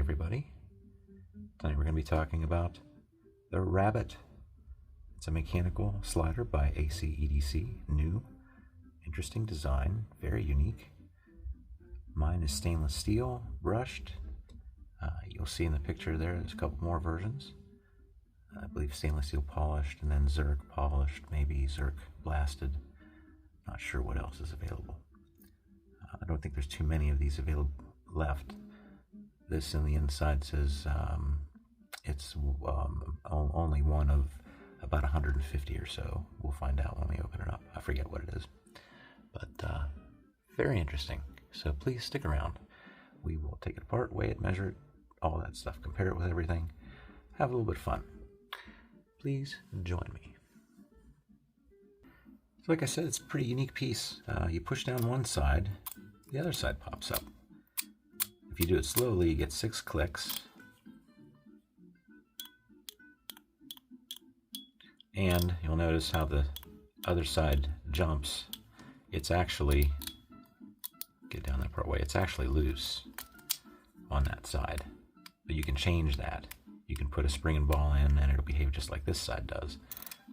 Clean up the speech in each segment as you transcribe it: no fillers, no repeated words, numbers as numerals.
everybody. Tonight we're going to be talking about the Rabbot. It's a mechanical slider by ACEDC. New, interesting design, very unique. Mine is stainless steel, brushed. You'll see in the picture there's a couple more versions. I believe stainless steel polished, and then Zerk polished, maybe Zerk blasted. Not sure what else is available. I don't think there's too many of these available left. This in the inside says it's only one of about 150 or so. We'll find out when we open it up. I forget what it is. But very interesting. So please stick around. We will take it apart, weigh it, measure it, all that stuff, compare it with everything, have a little bit of fun. Please join me. So like I said, it's a pretty unique piece. You push down one side, the other side pops up. If you do it slowly, you get 6 clicks. And you'll notice how the other side jumps. It's actually, get down that part way, it's actually loose on that side. But you can change that. You can put a spring and ball in and it'll behave just like this side does,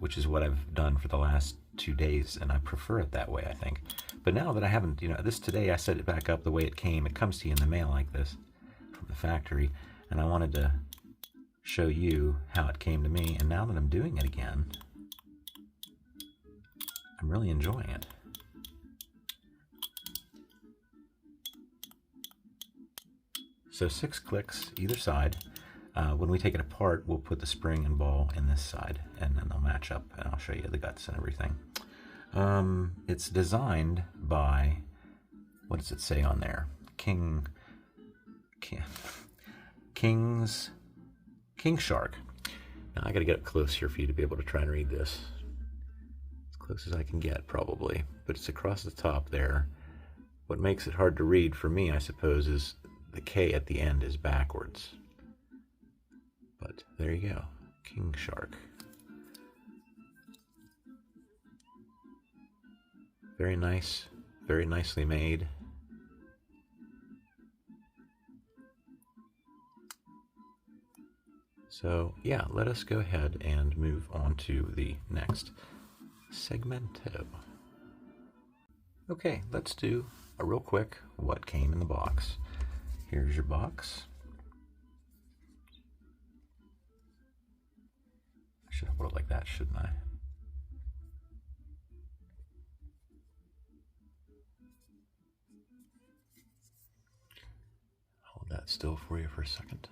which is what I've done for the last 2 days, and I prefer it that way, I think. But now that I haven't, this today I set it back up the way it came. It comes to you in the mail like this from the factory, and I wanted to show you how it came to me, and now that I'm doing it again, I'm really enjoying it. So 6 clicks either side. When we take it apart, we'll put the spring and ball in this side, and then they'll match up, and I'll show you the guts and everything. It's designed by, what does it say on there? King Shark. Now I gotta get up close here for you to be able to try and read this. As close as I can get, probably. But it's across the top there. What makes it hard to read for me, I suppose, is the K at the end is backwards. But there you go, King Shark. Very nice, very nicely made. So yeah, let us go ahead and move on to the next segmento. Okay, let's do a real quick what came in the box. Here's your box. I should hold it like that, shouldn't I? Hold that still for you for a second.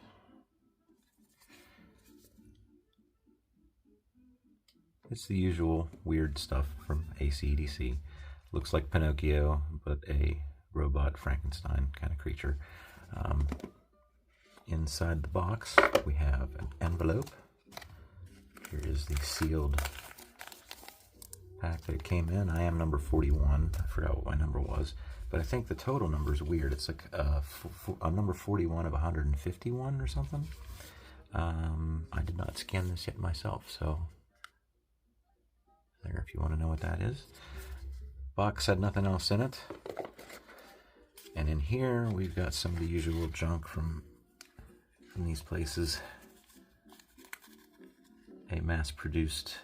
It's the usual weird stuff from ACEDC. Looks like Pinocchio, but a robot Frankenstein kind of creature. Inside the box, we have an envelope. Here is the sealed pack that it came in. I am number 41. I forgot what my number was, but I think the total number is weird. It's like a number 41 of 151 or something. I did not scan this yet myself, so there if you want to know what that is. Box had nothing else in it. And in here, we've got some of the usual junk from these places. A mass-produced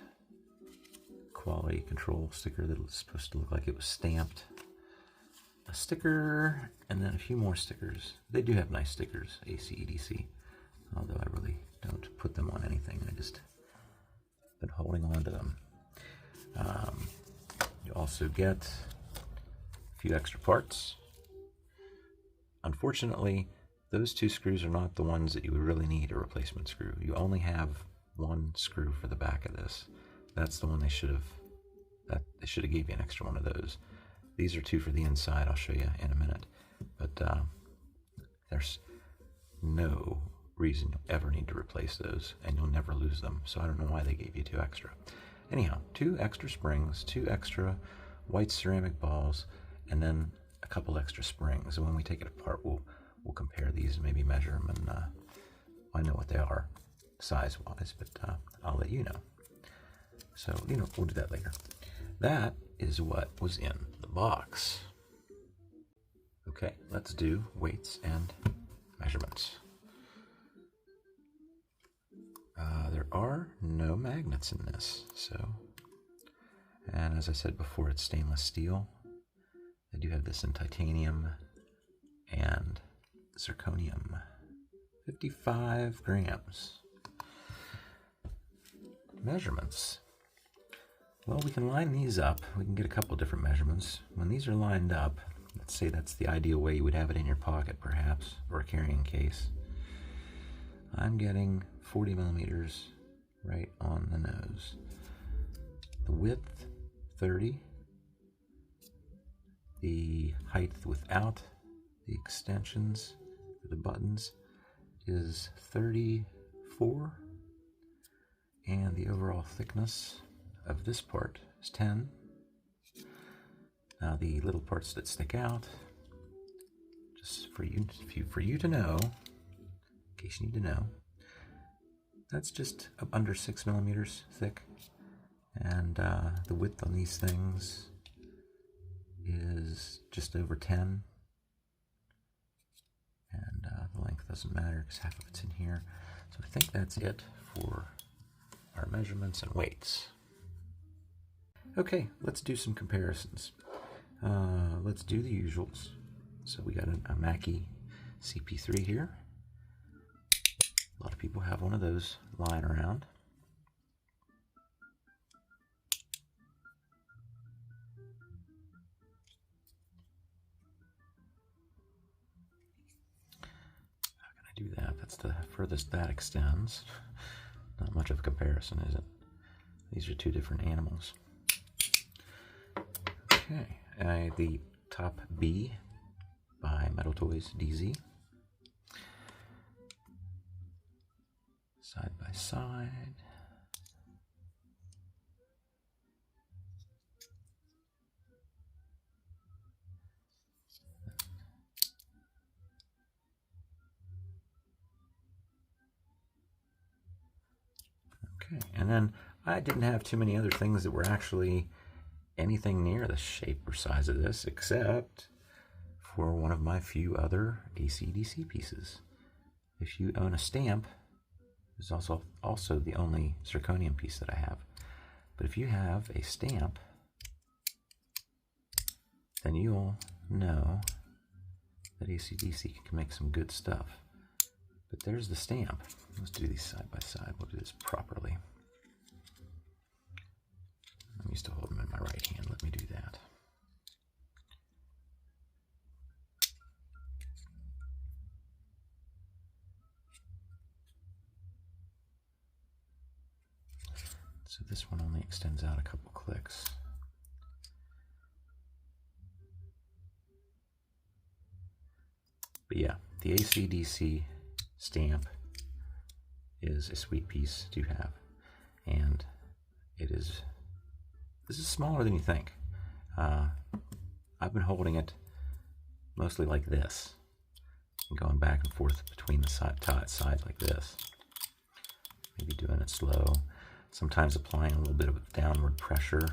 quality control sticker that was supposed to look like it was stamped. A sticker, and then a few more stickers. They do have nice stickers, ACEDC, although I really don't put them on anything. I just been holding on to them. You also get a few extra parts. Unfortunately, those 2 screws are not the ones that you would really need a replacement screw. You only have 1 screw for the back of this. That's the one they should have gave you an extra one of those. These are 2 for the inside. I'll show you in a minute. But there's no reason you'll ever need to replace those, and you'll never lose them. So I don't know why they gave you 2 extra. Anyhow, 2 extra springs, 2 extra white ceramic balls, and then a couple extra springs. And when we take it apart, we'll compare these and maybe measure them, and I know what they are size-wise, but I'll let you know. So, we'll do that later. That is what was in the box. Okay, let's do weights and measurements. are no magnets in this, and as I said before, it's stainless steel. I do have this in titanium and zirconium. 55 grams. Measurements. Well, we can line these up. We can get a couple different measurements. When these are lined up, let's say that's the ideal way you would have it in your pocket, perhaps, or a carrying case. I'm getting 40 millimeters right on the nose. The width, 30. The height without the extensions, the buttons, is 34. And the overall thickness of this part is 10. Now the little parts that stick out, just for you to know, in case you need to know, that's just under 6 millimeters thick, and the width on these things is just over 10, and the length doesn't matter because half of it's in here. So I think that's it for our measurements and weights. Okay, let's do some comparisons. Let's do the usuals. So we got a Mackie CP3 here. A lot of people have one of those lying around. How can I do that? That's the furthest that extends. Not much of a comparison, is it? These are two different animals. Okay, the Top B by Metal Toys DZ. Side by side. Okay, and then I didn't have too many other things that were actually anything near the shape or size of this, except for one of my few other ACEDC pieces. If you own a stamp, this is also the only zirconium piece that I have. But if you have a stamp, then you'll know that ACEDC can make some good stuff. But there's the stamp. Let's do these side by side. We'll do this properly. I'm used to holding them in my right hand. Let me do that. So this one only extends out a couple clicks. But yeah, the ACEDC stamp is a sweet piece to have, and this is smaller than you think. I've been holding it mostly like this, and going back and forth between the sides like this. Maybe doing it slow. Sometimes applying a little bit of downward pressure,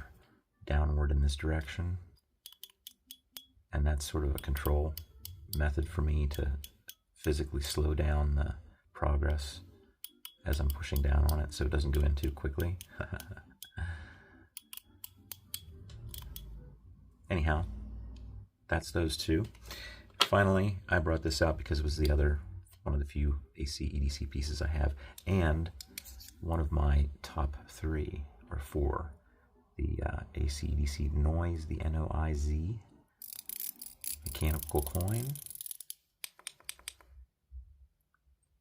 downward in this direction. And that's sort of a control method for me to physically slow down the progress as I'm pushing down on it so it doesn't go in too quickly. Anyhow, that's those two. Finally, I brought this out because it was the other one of the few ACEDC pieces I have, and one of my top 3 or 4, the ACEDC Noise, the Noiz mechanical coin. You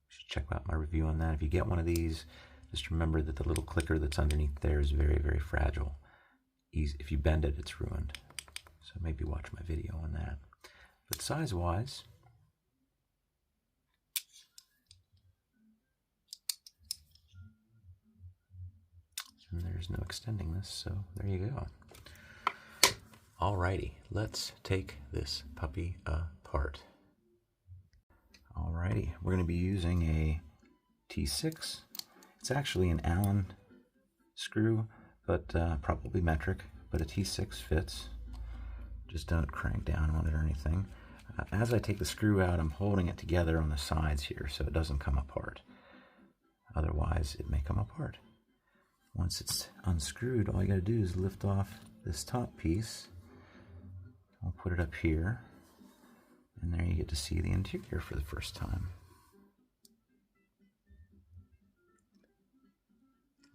should check out my review on that. If you get one of these, just remember that the little clicker that's underneath there is very, very fragile. If you bend it, it's ruined. So maybe watch my video on that. But size-wise, and there's no extending this, so there you go. Alrighty, let's take this puppy apart. Alrighty, we're going to be using a T6. It's actually an Allen screw, but probably metric, but a T6 fits. Just don't crank down on it or anything. As I take the screw out, I'm holding it together on the sides here so it doesn't come apart. Otherwise, it may come apart. Once it's unscrewed, all you got to do is lift off this top piece. I'll put it up here, and there you get to see the interior for the first time.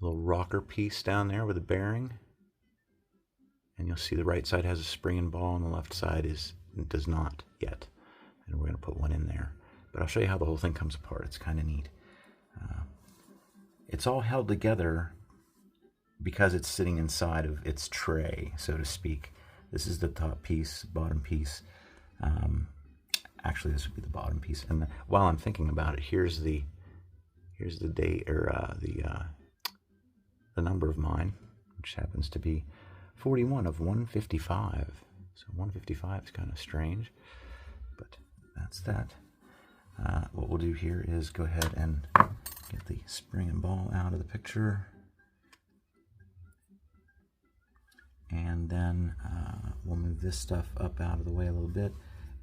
Little rocker piece down there with a bearing, and you'll see the right side has a spring and ball, and the left side does not yet. And we're going to put one in there. But I'll show you how the whole thing comes apart. It's kind of neat. It's all held together because it's sitting inside of its tray, so to speak. This is the top piece, bottom piece. Actually, this would be the bottom piece. And while I'm thinking about it, here's the date, or the number of mine, which happens to be 41 of 155. So 155 is kind of strange, but that's that. What we'll do here is go ahead and get the spring and ball out of the picture. And then we'll move this stuff up out of the way a little bit,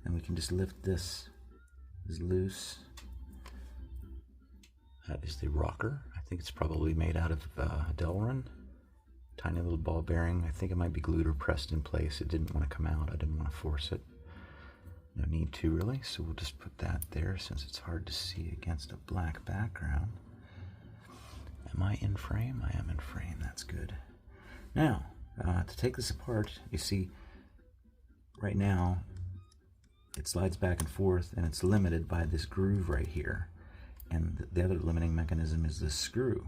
and we can just lift this loose. That is the rocker. I think it's probably made out of Delrin. Tiny little ball bearing. I think it might be glued or pressed in place. It didn't want to come out. I didn't want to force it. No need to, really. So we'll just put that there since it's hard to see against a black background. Am I in frame? I am in frame. That's good. Now, to take this apart, you see right now it slides back and forth, and it's limited by this groove right here. And the other limiting mechanism is this screw.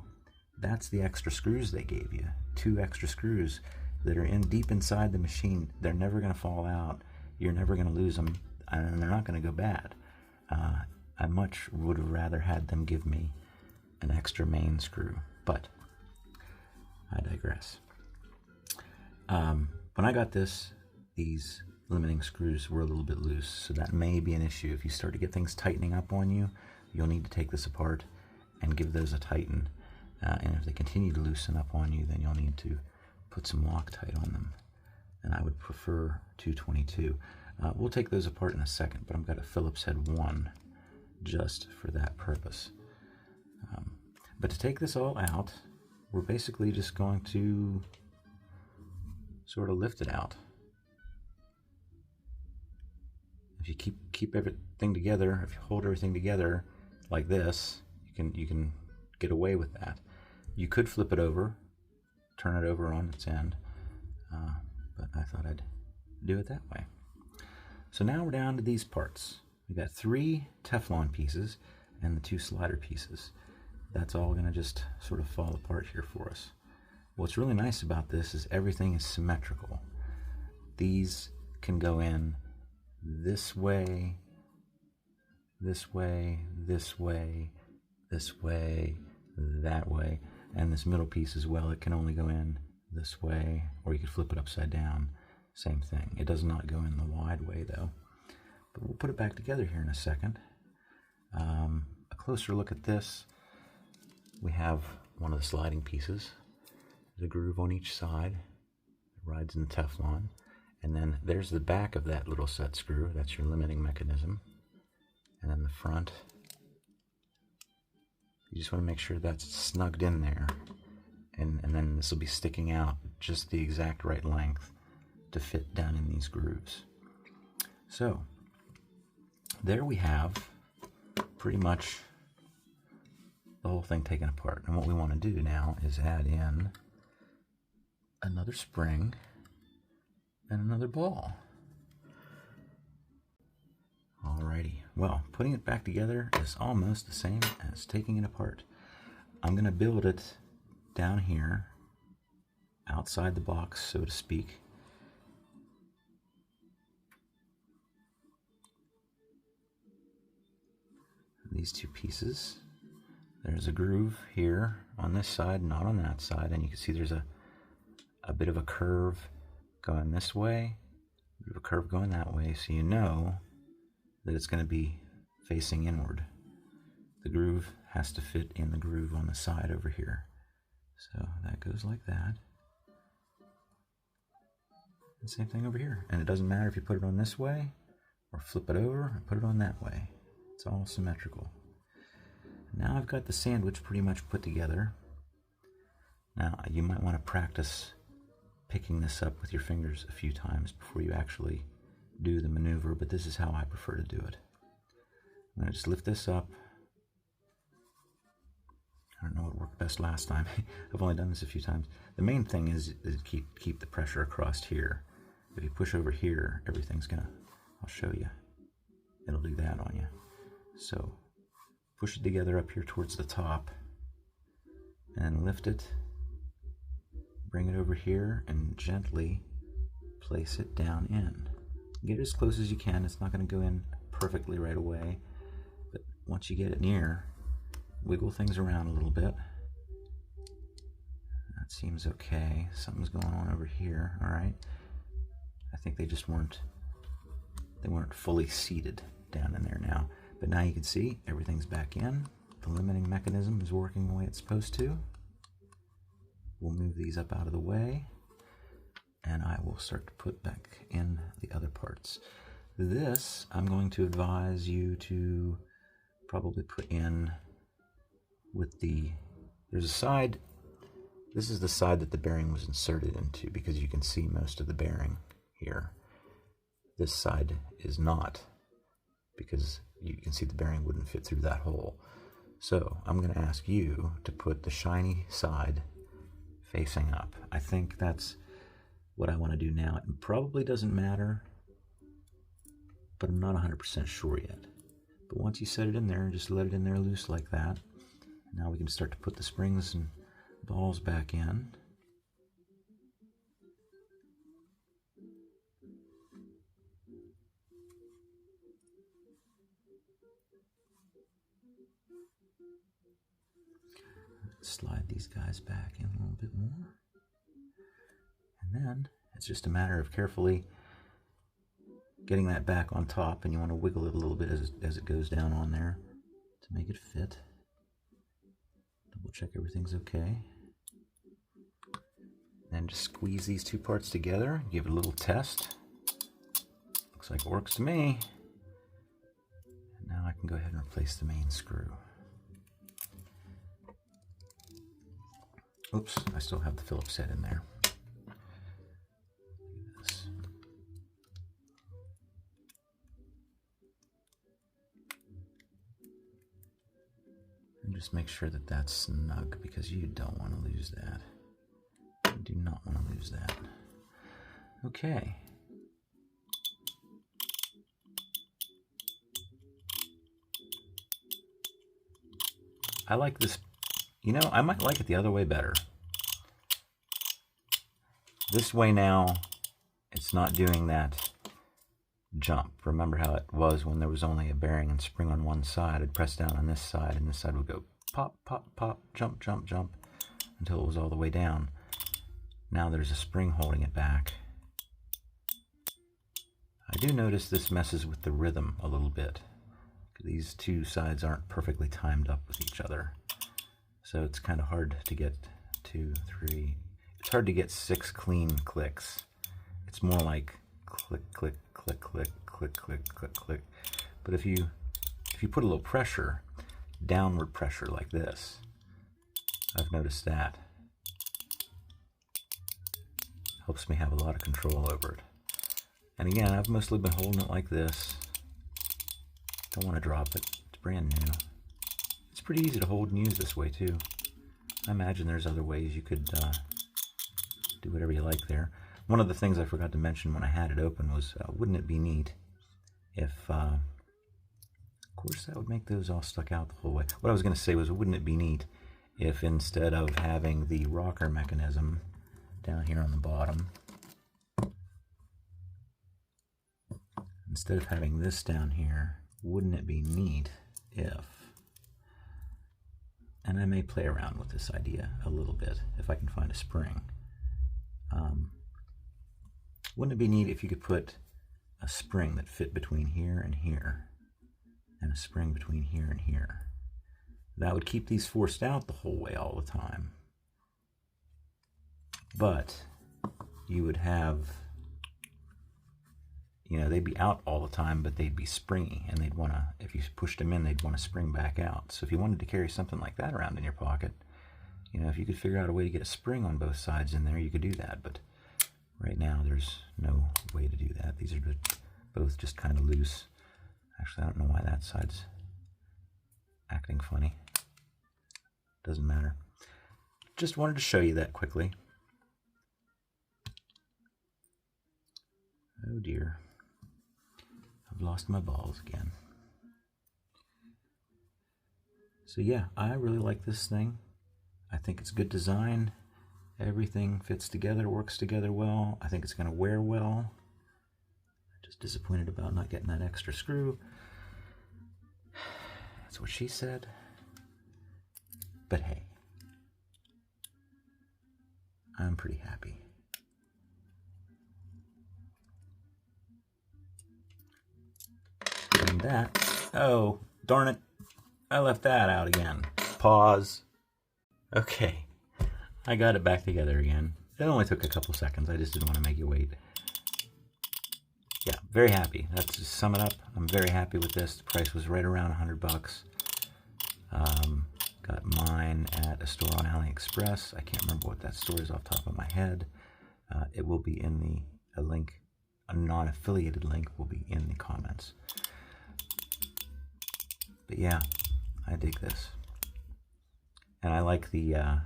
That's the extra screws they gave you. 2 extra screws that are deep inside the machine. They're never going to fall out. You're never going to lose them, and they're not going to go bad. I much would have rather had them give me an extra main screw, but I digress. When I got this, these limiting screws were a little bit loose, so that may be an issue. If you start to get things tightening up on you, you'll need to take this apart and give those a tighten. And if they continue to loosen up on you, then you'll need to put some Loctite on them. And I would prefer 222. We'll take those apart in a second, but I've got a Phillips head 1 just for that purpose. But to take this all out, we're basically just going to sort of lift it out. If you keep everything together, if you hold everything together like this, you can get away with that. You could flip it over, turn it over on its end, but I thought I'd do it that way. So now we're down to these parts. We've got 3 Teflon pieces and the 2 slider pieces. That's all going to just sort of fall apart here for us. What's really nice about this is everything is symmetrical. These can go in this way, this way, this way, this way, that way, and this middle piece as well. It can only go in this way, or you could flip it upside down. Same thing. It does not go in the wide way though. But we'll put it back together here in a second. A closer look at this. We have one of the sliding pieces. There's a groove on each side. It rides in the Teflon. And then there's the back of that little set screw. That's your limiting mechanism. And then the front. You just want to make sure that's snugged in there. And then this will be sticking out just the exact right length to fit down in these grooves. So there we have pretty much the whole thing taken apart. And what we want to do now is add in another spring and another ball. Alrighty, well, putting it back together is almost the same as taking it apart. I'm going to build it down here, outside the box, so to speak. These 2 pieces. There's a groove here on this side, not on that side, and you can see there's a bit of a curve going this way, a bit of a curve going that way, so you know that it's going to be facing inward. The groove has to fit in the groove on the side over here. So that goes like that. And same thing over here. And it doesn't matter if you put it on this way or flip it over or put it on that way. It's all symmetrical. Now I've got the sandwich pretty much put together. Now you might want to practice picking this up with your fingers a few times before you actually do the maneuver, but this is how I prefer to do it. I'm going to just lift this up. I don't know what worked best last time. I've only done this a few times. The main thing is keep the pressure across here. If you push over here, everything's gonna, I'll show you. It'll do that on you. So push it together up here towards the top and lift it. Bring it over here and gently place it down in. Get it as close as you can. It's not going to go in perfectly right away, but once you get it near, wiggle things around a little bit. That seems okay. Something's going on over here. All right. I think they weren't fully seated down in there now. But now you can see everything's back in. The limiting mechanism is working the way it's supposed to. We'll move these up out of the way, and I will start to put back in the other parts. This, I'm going to advise you to probably put in with there's a side, this is the side that the bearing was inserted into, because you can see most of the bearing here. This side is not, because you can see the bearing wouldn't fit through that hole. So I'm going to ask you to put the shiny side facing up. I think that's what I want to do now. It probably doesn't matter, but I'm not 100% sure yet. But once you set it in there, just let it in there loose like that. Now we can start to put the springs and balls back in. Slide these guys back in a little bit more. And then it's just a matter of carefully getting that back on top, and you want to wiggle it a little bit as it goes down on there to make it fit. Double check everything's okay. Then just squeeze these two parts together, give it a little test. Looks like it works to me. And now I can go ahead and replace the main screw. Oops, I still have the Phillips head in there. And just make sure that that's snug, because you don't want to lose that. You do not want to lose that. Okay. I like this. You know, I might like it the other way better. This way now, it's not doing that jump. Remember how it was when there was only a bearing and spring on one side? I'd press down on this side, and this side would go pop, pop, pop, jump, jump, jump, until it was all the way down. Now there's a spring holding it back. I do notice this messes with the rhythm a little bit. These two sides aren't perfectly timed up with each other. So it's kind of hard to get 2, 3. It's hard to get 6 clean clicks. It's more like click, click, click, click, click, click, click, click. But if you put a little pressure, downward pressure like this, I've noticed that helps me have a lot of control over it. And again, I've mostly been holding it like this. Don't want to drop it. It's brand new. It's pretty easy to hold and use this way too. I imagine there's other ways you could do whatever you like there. One of the things I forgot to mention when I had it open was, wouldn't it be neat if, of course that would make those all stuck out the whole way. What I was going to say was, wouldn't it be neat if instead of having the rocker mechanism down here on the bottom, instead of having this down here, wouldn't it be neat if, and I may play around with this idea a little bit if I can find a spring. Wouldn't it be neat if you could put a spring that fit between here and here, and a spring between here and here? That would keep these forced out the whole way all the time. But you would have, you know, they'd be out all the time, but they'd be springy, and they'd want to, if you pushed them in, they'd want to spring back out. So if you wanted to carry something like that around in your pocket, you know, if you could figure out a way to get a spring on both sides in there, you could do that. But right now, there's no way to do that. These are both just kind of loose. Actually, I don't know why that side's acting funny. Doesn't matter. Just wanted to show you that quickly. Oh dear. I've lost my balls again. So yeah, I really like this thing. I think it's good design. Everything fits together, works together well. I think it's going to wear well. Just disappointed about not getting that extra screw. That's what she said. But hey, I'm pretty happy. And that, oh, darn it, I left that out again. Pause. Okay, I got it back together again. It only took a couple seconds. I just didn't want to make you wait. Yeah, very happy. That's to sum it up. I'm very happy with this. The price was right around $100. Got mine at a store on AliExpress. I can't remember what that store is off the top of my head. It will be in a link, a non-affiliated link will be in the comments. But yeah, I dig this. And I like the, I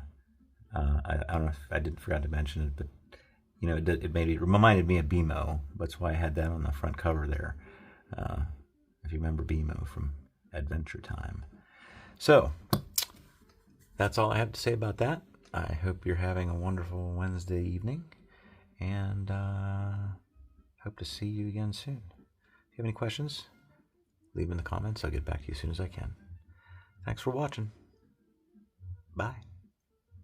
don't know if I forgot to mention it, but you know, it reminded me of BMO. That's why I had that on the front cover there. If you remember BMO from Adventure Time. So, that's all I have to say about that. I hope you're having a wonderful Wednesday evening, and hope to see you again soon. If you have any questions, leave them in the comments. I'll get back to you as soon as I can. Thanks for watching. Bye.